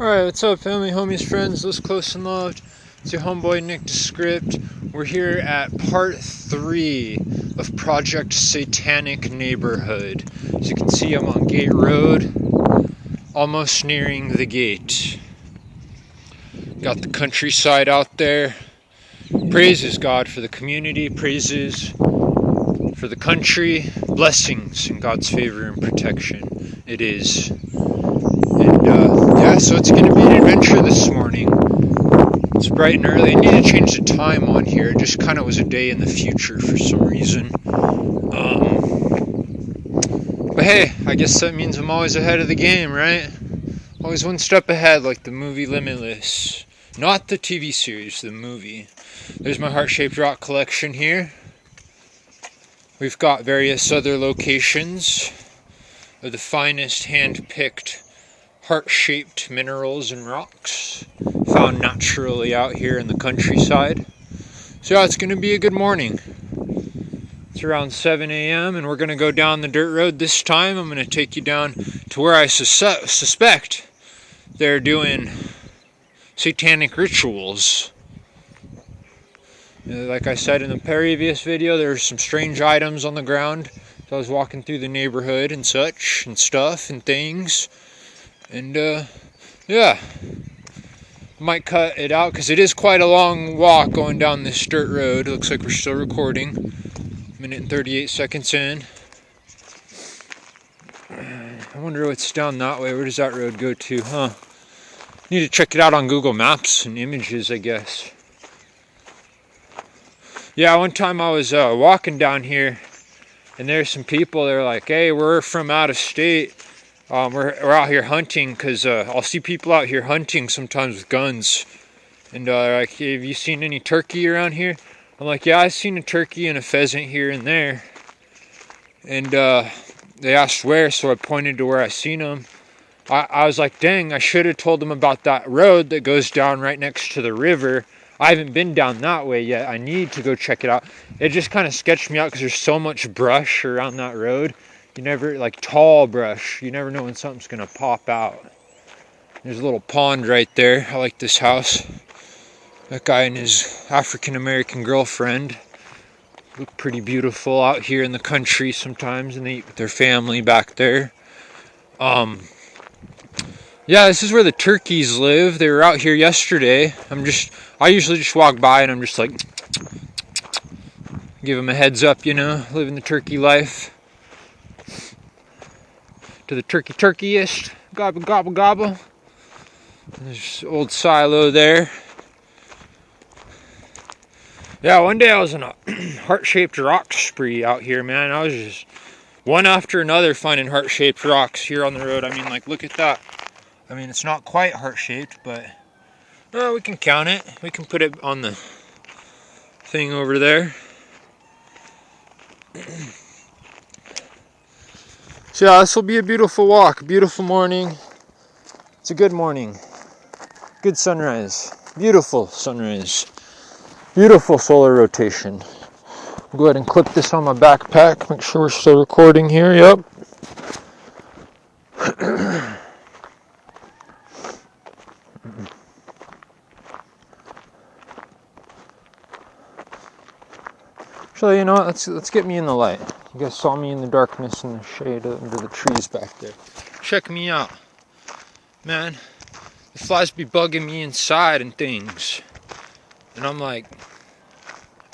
Alright, what's up, family, homies, friends, those close and loved? It's your homeboy NicDe'Script. We're here at part 3 of Project Satanic Neighborhood. As you can see, I'm on Gate Road, almost nearing the gate. Got the countryside out there. Praises God for the community, praises for the country, blessings in God's favor and protection. It is. And so it's going to be an adventure this morning. It's bright and early. I need to change the time on here. It just kind of was a day in the future for some reason. But hey, I guess that means I'm always ahead of the game, right? Always one step ahead, like the movie Limitless. Not the TV series, the movie. There's my heart-shaped rock collection here. We've got various other locations of the finest hand-picked heart-shaped minerals and rocks found naturally out here in the countryside. So yeah, it's going to be a good morning. It's around 7 a.m. and we're going to go down the dirt road this time. I'm going to take you down to where I suspect they're doing satanic rituals. Like I said in the previous video, there's some strange items on the ground. So I was walking through the neighborhood and such and stuff and things. And yeah, might cut it out because it is quite a long walk going down this dirt road. It looks like we're still recording. Minute and 38 seconds in. I wonder what's down that way. Where does that road go to? Need to check it out on Google Maps and images, I guess. Yeah, one time I was walking down here, and there's some people. They're like, "Hey, we're from out of state. We're out here hunting," because I'll see people out here hunting sometimes with guns. And like, "Hey, have you seen any turkey around here?" I'm like, "Yeah, I've seen a turkey and a pheasant here and there." And they asked where, so I pointed to where I seen them. I was like, dang, I should have told them about that road that goes down right next to the river. I haven't been down that way yet. I need to go check it out. It just kind of sketched me out because there's so much brush around that road. You never, like tall brush, you never know when something's going to pop out. There's a little pond right there. I like this house. That guy and his African-American girlfriend look pretty beautiful out here in the country sometimes, and they eat with their family back there. Yeah, this is where the turkeys live. They were out here yesterday. I usually just walk by and I'm just like, give them a heads up, you know, living the turkey life. To the turkeyist, gobble, gobble, gobble. There's old silo there. Yeah, one day I was on a heart-shaped rock spree out here, man. I was just one after another finding heart-shaped rocks here on the road. I mean, like, look at that. I mean, it's not quite heart-shaped, but we can count it. We can put it on the thing over there. So yeah, this will be a beautiful walk, beautiful morning. It's a good morning. Good sunrise. Beautiful sunrise. Beautiful solar rotation. I'll go ahead and clip this on my backpack. Make sure we're still recording here. Yep. Actually, you know what? Let's get me in the light. You guys saw me in the darkness and the shade under the trees back there. Check me out. Man, the flies be bugging me inside and things. And I'm like,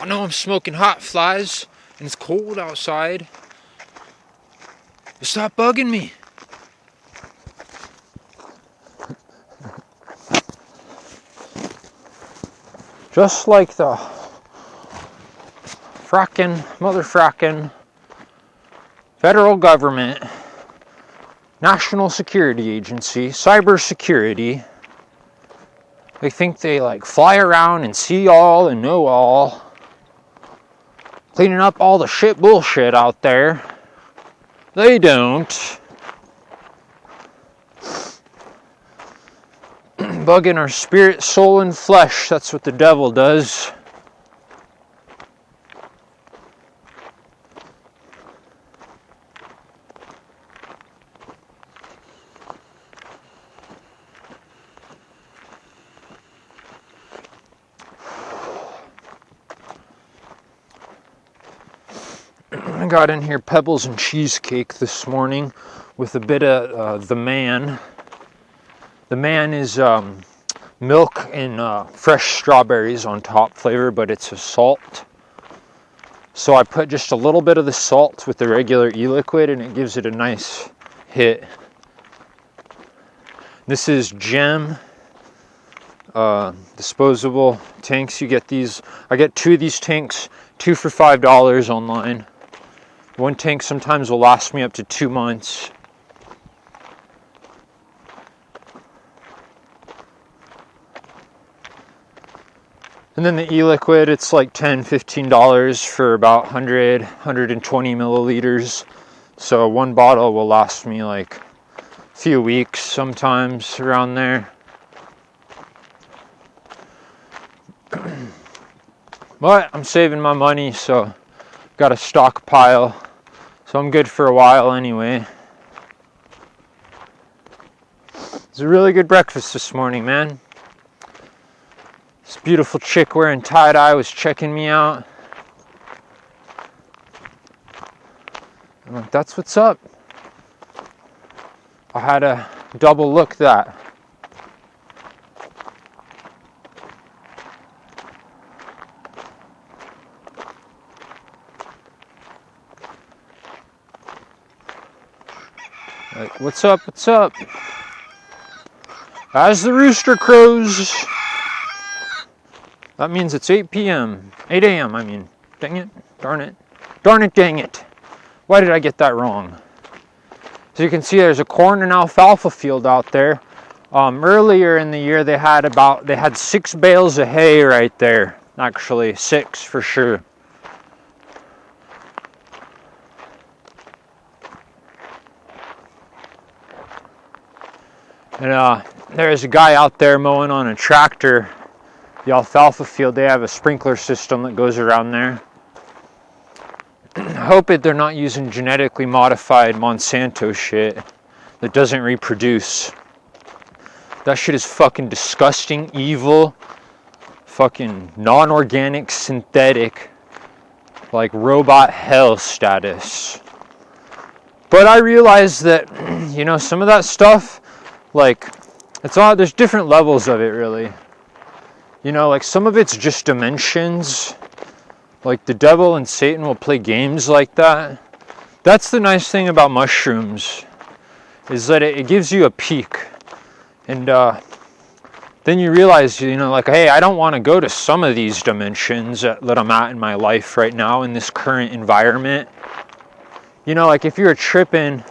I know I'm smoking hot flies and it's cold outside. But stop bugging me. Just like the motherfracking federal government, national security agency, cybersecurity. They think they like fly around and see all and know all, cleaning up all the shit bullshit out there. They don't. Bugging our spirit, soul, and flesh. That's what the devil does. I got in here pebbles and cheesecake this morning with a bit of the man. The man is milk and fresh strawberries on top flavor, but it's a salt. So I put just a little bit of the salt with the regular e-liquid and it gives it a nice hit. This is Gem disposable tanks. You get these, I get 2 of these tanks, 2 for $5 online. One tank sometimes will last me up to 2 months. And then the e-liquid, it's like $10-15 for about 120 milliliters. So 1 bottle will last me like a few weeks, sometimes around there. But I'm saving my money, so got a stockpile. So I'm good for a while anyway. It's a really good breakfast this morning, man. This beautiful chick wearing tie-dye was checking me out. I'm like, that's what's up. I had to double look that. Like, what's up, what's up? As the rooster crows. That means it's 8 p.m. 8 a.m. I mean. Dang it. Darn it. Darn it, dang it. Why did I get that wrong? So you can see there's a corn and alfalfa field out there. Earlier in the year they had 6 bales of hay right there. Actually, 6 for sure. And there's a guy out there mowing on a tractor. The alfalfa field, they have a sprinkler system that goes around there. I hope they're not using genetically modified Monsanto shit that doesn't reproduce. That shit is fucking disgusting, evil, fucking non-organic, synthetic, like robot hell status. But I realize that, you know, some of that stuff, like, there's different levels of it, really. You know, like, some of it's just dimensions. Like, the devil and Satan will play games like that. That's the nice thing about mushrooms, is that it gives you a peek. And then you realize, you know, like, hey, I don't want to go to some of these dimensions that I'm at in my life right now in this current environment. You know, like, if you're tripping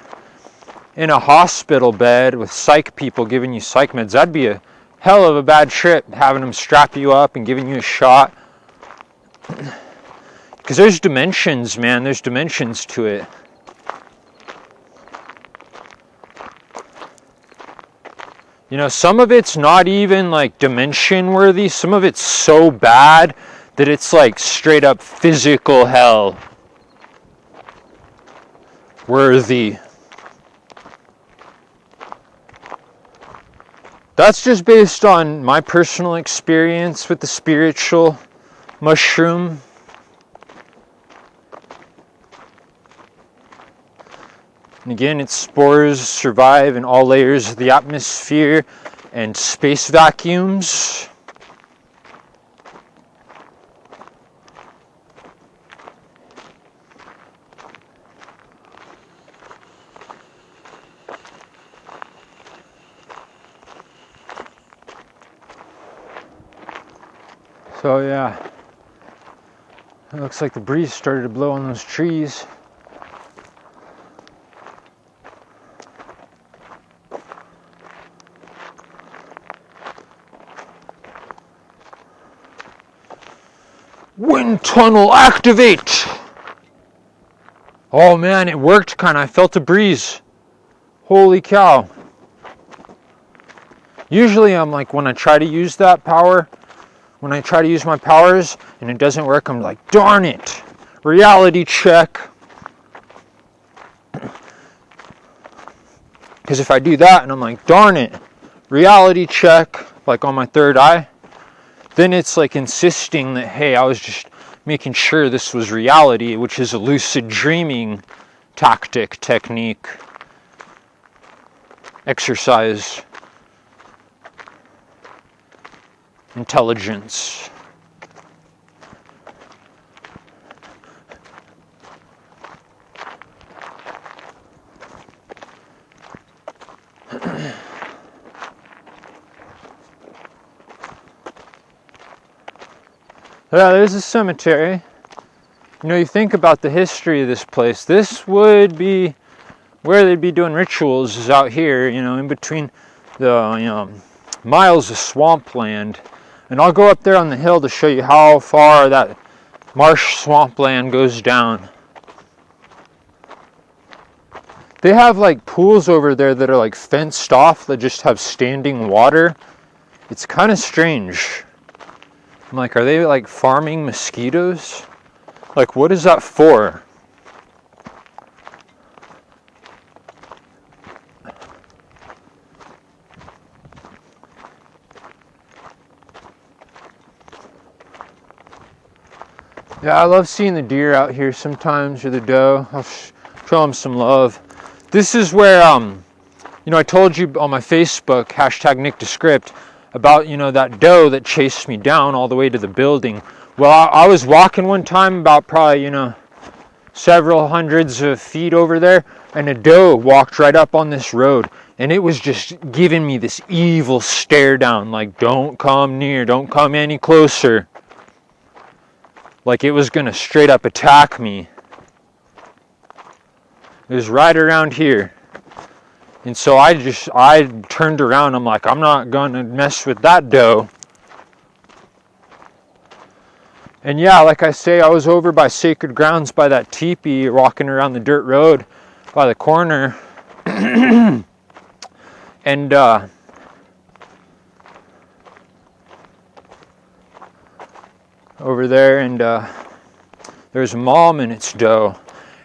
in a hospital bed with psych people giving you psych meds, that'd be a hell of a bad trip, having them strap you up and giving you a shot. Because there's dimensions, man. There's dimensions to it. You know, some of it's not even like dimension worthy. Some of it's so bad that it's like straight up physical hell worthy. That's just based on my personal experience with the spiritual mushroom. And again, its spores survive in all layers of the atmosphere and space vacuums. So yeah, it looks like the breeze started to blow on those trees. Wind tunnel activate! Oh man, it worked kinda. I felt a breeze. Holy cow. Usually I'm like, when I try to use that power, when I try to use my powers and it doesn't work, I'm like, darn it! Reality check. Because if I do that and I'm like, darn it, reality check, like on my third eye, then it's like insisting that, hey, I was just making sure this was reality, which is a lucid dreaming technique, exercise, intelligence. Yeah, there's a cemetery. You know, you think about the history of this place. This would be where they'd be doing rituals, is out here, you know, in between the, you know, miles of swampland. And I'll go up there on the hill to show you how far that marsh swampland goes down. They have like pools over there that are like fenced off that just have standing water. It's kind of strange. I'm like, are they like farming mosquitoes? Like, what is that for? Yeah, I love seeing the deer out here sometimes, or the doe. I'll show them some love. This is where, you know, I told you on my Facebook, #NicDe'Script, about, you know, that doe that chased me down all the way to the building. Well, I was walking one time about probably, you know, several hundreds of feet over there, and a doe walked right up on this road, and it was just giving me this evil stare down, like, don't come near, don't come any closer. Like it was gonna straight up attack me. It was right around here. And so I turned around. I'm like, I'm not gonna mess with that doe. And yeah, like I say, I was over by Sacred Grounds by that teepee, walking around the dirt road by the corner. And over there, and there's a mom and its doe.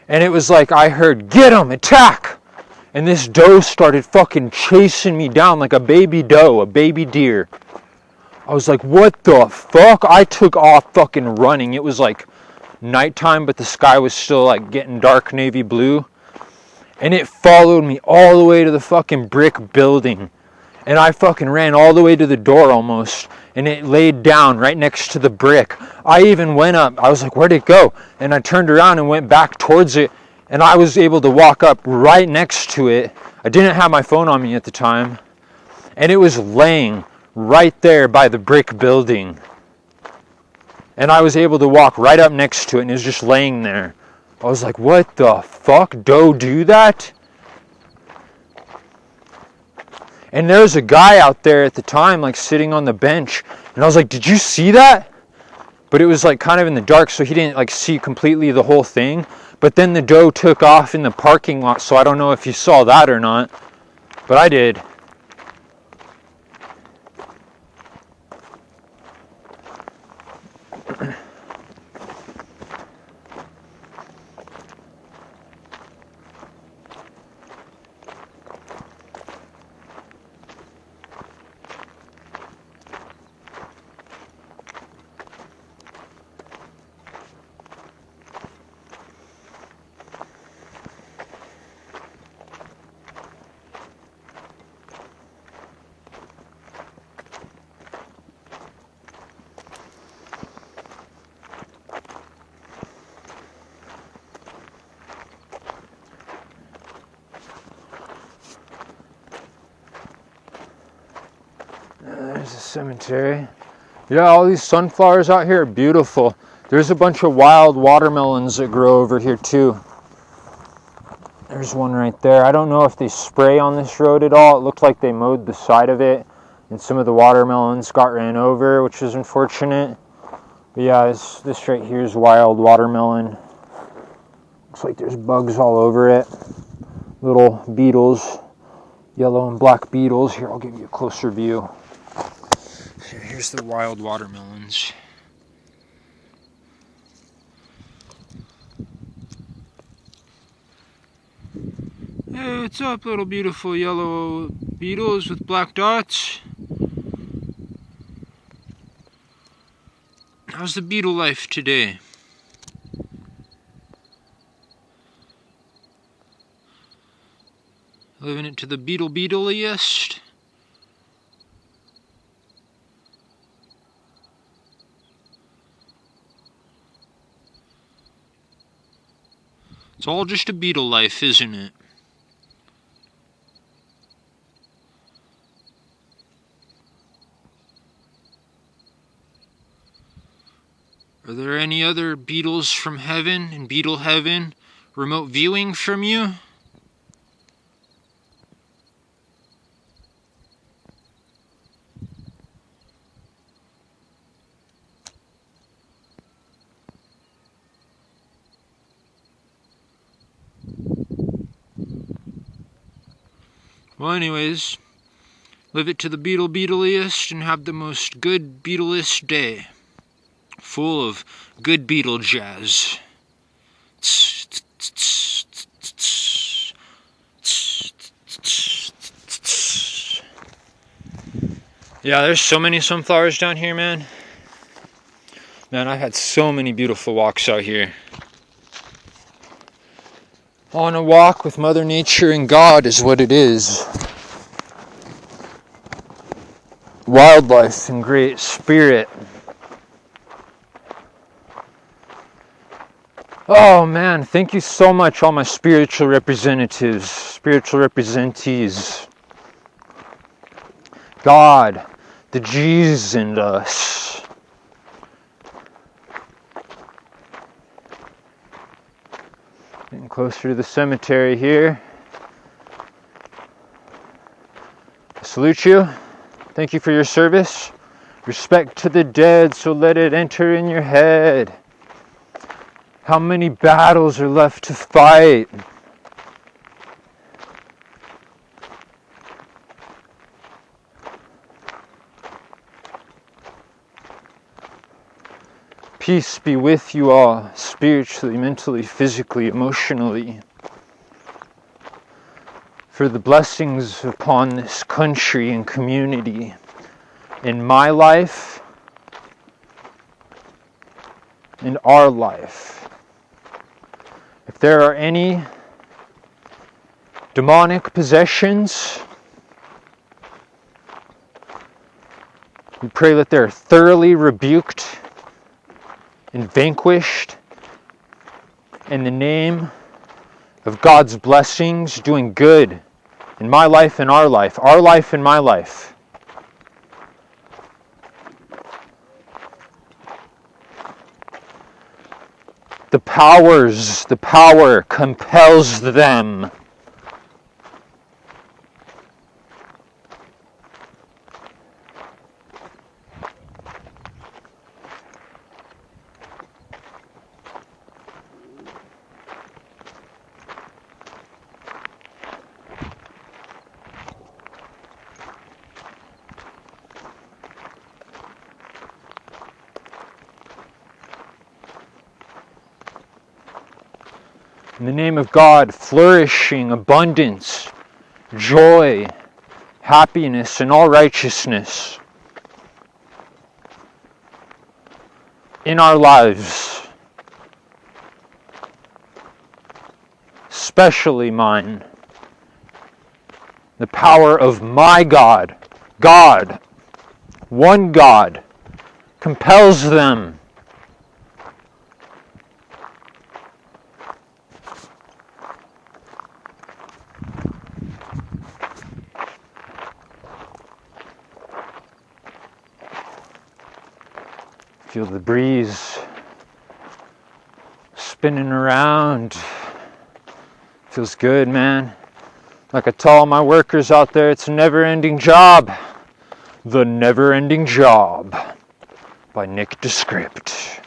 And it was like I heard, get him, attack! And this doe started fucking chasing me down like a baby doe, a baby deer. I was like, what the fuck? I took off fucking running. It was like nighttime, but the sky was still like getting dark navy blue. And it followed me all the way to the fucking brick building. And I fucking ran all the way to the door almost. And it laid down right next to the brick. I even went up. I was like, where'd it go? And I turned around and went back towards it. And I was able to walk up right next to it. I didn't have my phone on me at the time. And it was laying right there by the brick building. And I was able to walk right up next to it, and it was just laying there. I was like, what the fuck? Doe do that? And there was a guy out there at the time, like sitting on the bench. And I was like, did you see that? But it was like kind of in the dark, so he didn't like see completely the whole thing. But then the doe took off in the parking lot, so I don't know if you saw that or not. But I did. There's a cemetery. Yeah, all these sunflowers out here are beautiful. There's a bunch of wild watermelons that grow over here too. There's one right there. I don't know if they spray on this road at all. It looked like they mowed the side of it, and some of the watermelons got ran over, which is unfortunate. But yeah, this right here is wild watermelon. Looks like there's bugs all over it. Little beetles, yellow and black beetles. Here, I'll give you a closer view. Here's the wild watermelons. Hey, what's up, little beautiful yellow beetles with black dots? How's the beetle life today? Living it to the beetleiest. It's all just a beetle life, isn't it? Are there any other beetles from heaven, in beetle heaven, remote viewing from you? Well, anyways, live it to the beetleiest and have the most good beetlest day. Full of good beetle jazz. Yeah, there's so many sunflowers down here, man. Man, I've had so many beautiful walks out here. On a walk with Mother Nature and God is what it is. Wildlife and great spirit. Oh man, thank you so much, all my spiritual representatives, spiritual representees. God, the G's in us. Getting closer to the cemetery here. I salute you. Thank you for your service. Respect to the dead, so let it enter in your head. How many battles are left to fight? Peace be with you all, spiritually, mentally, physically, emotionally. For the blessings upon this country and community, in my life, in our life. If there are any demonic possessions, we pray that they're thoroughly rebuked and vanquished in the name of God's blessings, doing good in my life and our life and my life. The power compels them. In the name of God, flourishing, abundance, joy, happiness, and all righteousness in our lives, especially mine. The power of my God, God, one God, compels them. Feel the breeze spinning around. Feels good, man. Like I tell all my workers out there, it's a never-ending job. The Never-Ending Job by NicDe'Script.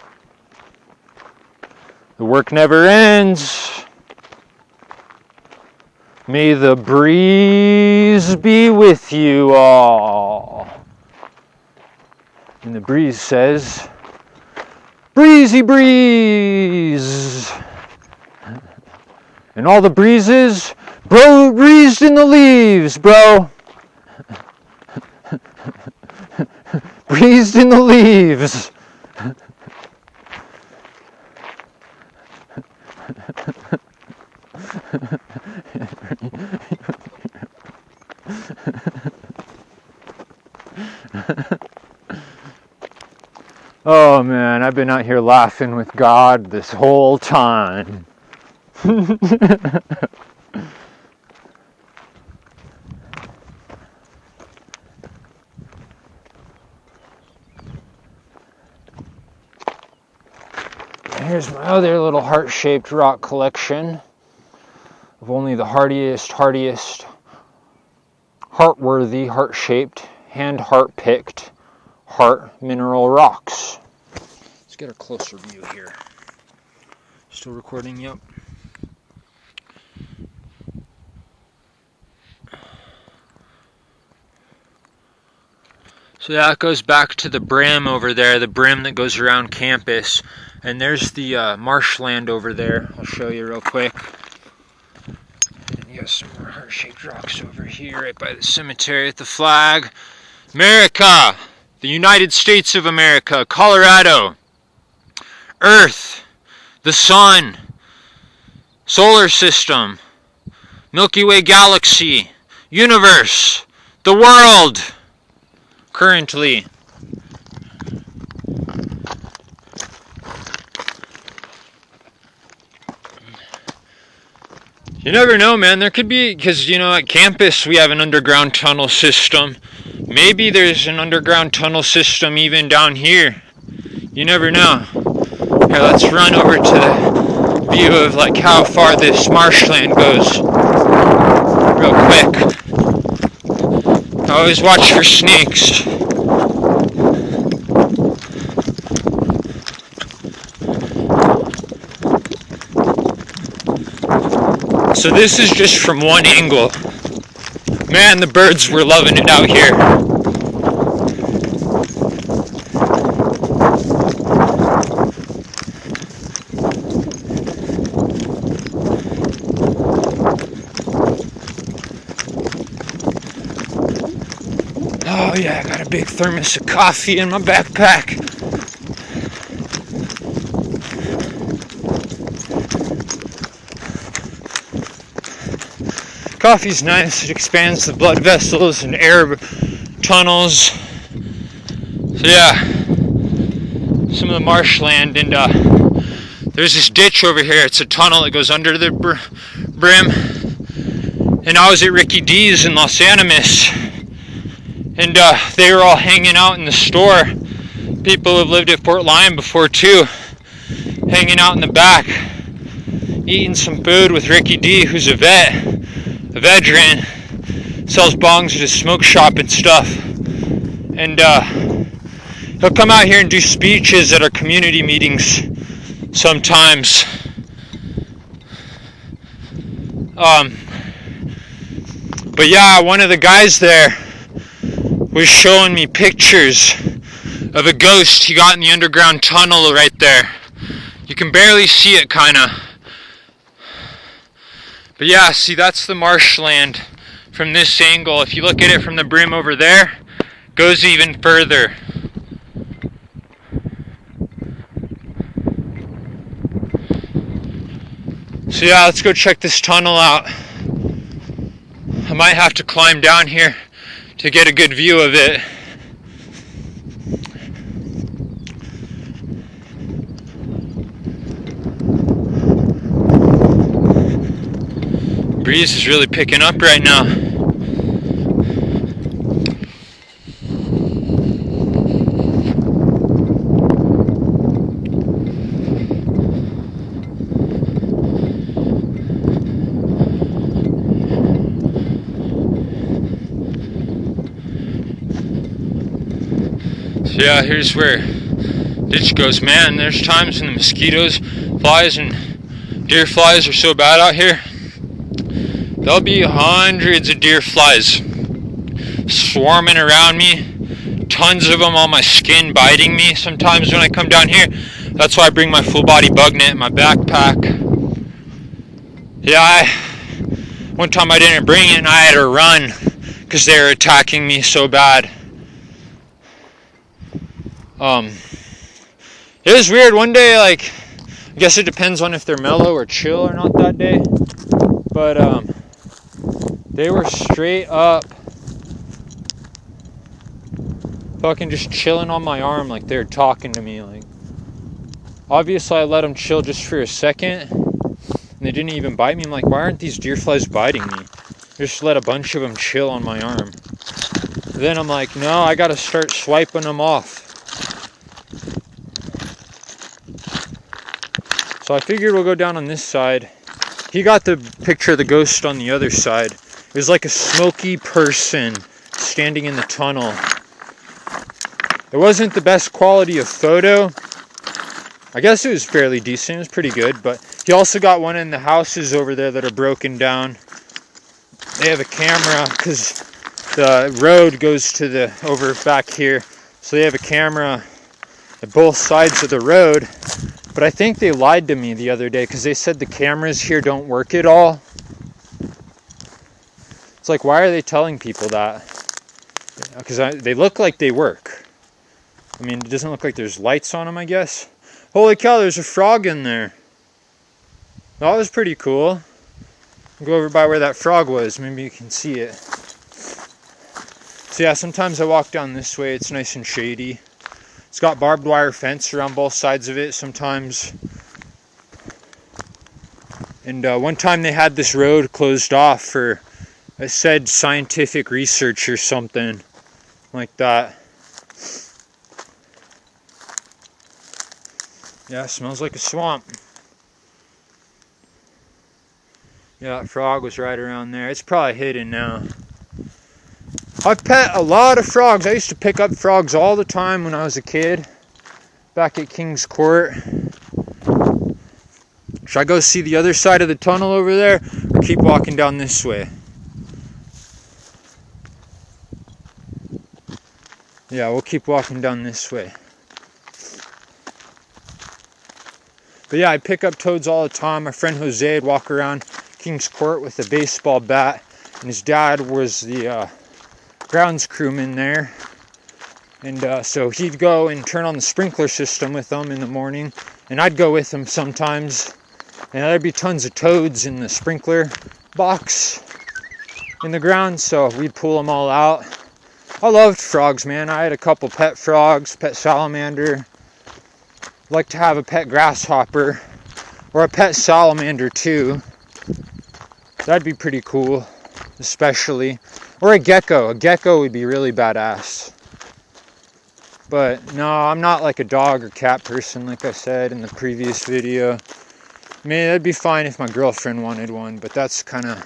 The work never ends. May the breeze be with you all. And the breeze says, breezy breeze. And all the breezes, bro, breezed in the leaves, bro. Breezed in the leaves. Oh man, I've been out here laughing with God this whole time. Here's my other little heart-shaped rock collection of only the hardiest, heart-worthy, heart-shaped, heart-picked, heart mineral rocks. Let's get a closer view here. Still recording? Yep. So that goes back to the brim over there, the brim that goes around campus. And there's the marshland over there. I'll show you real quick. And you got some more heart-shaped rocks over here, right by the cemetery with the flag. America! The United States of America, Colorado. Earth, the sun, solar system, Milky Way galaxy, universe, the world, currently. You never know, man. There could be, because, you know, at campus we have an underground tunnel system. Maybe there's an underground tunnel system even down here. You never know. Here, let's run over to the view of, like, how far this marshland goes. Real quick. I always watch for snakes. So this is just from one angle. Man, the birds were loving it out here. Oh yeah, I got a big thermos of coffee in my backpack. Coffee's nice, it expands the blood vessels and air tunnels. So yeah, some of the marshland, and there's this ditch over here. It's a tunnel that goes under the brim. And I was at Ricky D's in Los Animas, and they were all hanging out in the store. People who have lived at Fort Lyon before too, hanging out in the back, eating some food with Ricky D, who's a veteran, sells bongs at his smoke shop and stuff. And he'll come out here and do speeches at our community meetings sometimes. But yeah, one of the guys there was showing me pictures of a ghost he got in the underground tunnel right there. You can barely see it, kinda. But yeah, see, that's the marshland from this angle. If you look at it from the brim over there, it goes even further. So yeah, let's go check this tunnel out. I might have to climb down here to get a good view of it. Breeze is really picking up right now. So yeah, here's where ditch goes. Man, there's times when the mosquitoes, flies, and deer flies are so bad out here. There'll be hundreds of deer flies swarming around me, tons of them on my skin, biting me sometimes when I come down here. That's why I bring my full body bug net in my backpack. Yeah, one time I didn't bring it and I had to run because they were attacking me so bad. It was weird. One day, like, I guess it depends on if they're mellow or chill or not that day, but they were straight up fucking just chilling on my arm like they're talking to me. Like, obviously I let them chill just for a second, and they didn't even bite me. I'm like, why aren't these deer flies biting me? Just let a bunch of them chill on my arm. Then I'm like, no, I gotta start swiping them off. So I figured we'll go down on this side. He got the picture of the ghost on the other side. It was like a smoky person standing in the tunnel. It wasn't the best quality of photo. I guess it was fairly decent. It was pretty good. But he also got one in the houses over there that are broken down. They have a camera because the road goes to the over back here. So they have a camera at both sides of the road. But I think they lied to me the other day because they said the cameras here don't work at all. It's like, why are they telling people that? Because they look like they work. I mean, it doesn't look like there's lights on them, I guess. Holy cow, there's a frog in there. That was pretty cool. I'll go over by where that frog was. Maybe you can see it. So yeah, sometimes I walk down this way. It's nice and shady. It's got barbed wire fence around both sides of it sometimes. And one time they had this road closed off for, it said scientific research or something like that. Yeah, it smells like a swamp. Yeah, that frog was right around there. It's probably hidden now. I've pet a lot of frogs. I used to pick up frogs all the time when I was a kid, back at King's Court. Should I go see the other side of the tunnel over there, or keep walking down this way? Yeah, we'll keep walking down this way. But yeah, I pick up toads all the time. My friend Jose would walk around King's Court with a baseball bat, and his dad was the grounds crewman there, and so he'd go and turn on the sprinkler system with them in the morning, and I'd go with him sometimes, and there'd be tons of toads in the sprinkler box in the ground, so we'd pull them all out. I loved frogs, man. I had a couple pet frogs, pet salamander. I'd like to have a pet grasshopper or a pet salamander too. That'd be pretty cool, especially. Or a gecko. A gecko would be really badass. But no, I'm not like a dog or cat person, like I said in the previous video. I mean, that'd be fine if my girlfriend wanted one, but that's kind of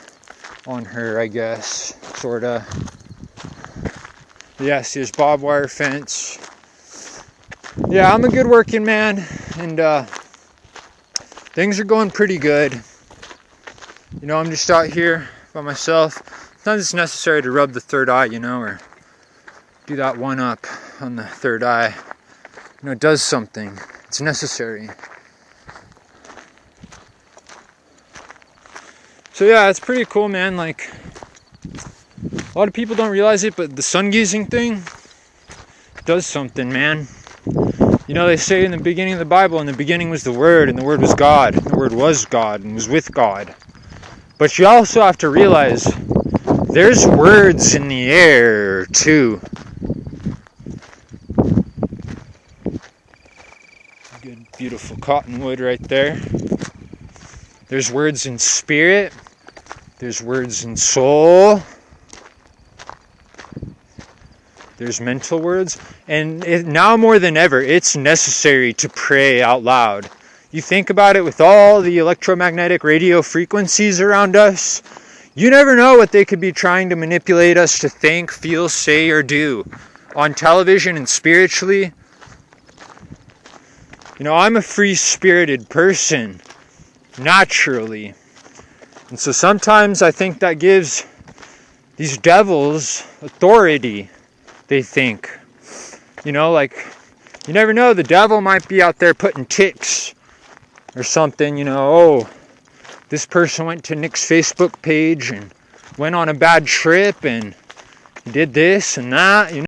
on her, I guess. Sorta. Yes, there's barbed wire fence. Yeah, I'm a good working man, and things are going pretty good. You know, I'm just out here by myself. Sometimes it's necessary to rub the third eye, you know, or do that one up on the third eye. You know, it does something. It's necessary. So yeah, it's pretty cool, man. Like, a lot of people don't realize it, but the sun gazing thing does something, man. You know, they say in the beginning of the Bible, in the beginning was the Word, and the Word was God. And the Word was God and was with God. But you also have to realize there's words in the air, too. Good, beautiful cottonwood right there. There's words in spirit. There's words in soul. There's mental words. And now more than ever, it's necessary to pray out loud. You think about it, with all the electromagnetic radio frequencies around us, you never know what they could be trying to manipulate us to think, feel, say, or do on television and spiritually. You know, I'm a free-spirited person, naturally. And so sometimes I think that gives these devils authority, they think. You know, like, you never know, the devil might be out there putting ticks or something, you know, oh, this person went to Nick's Facebook page and went on a bad trip and did this and that, you know.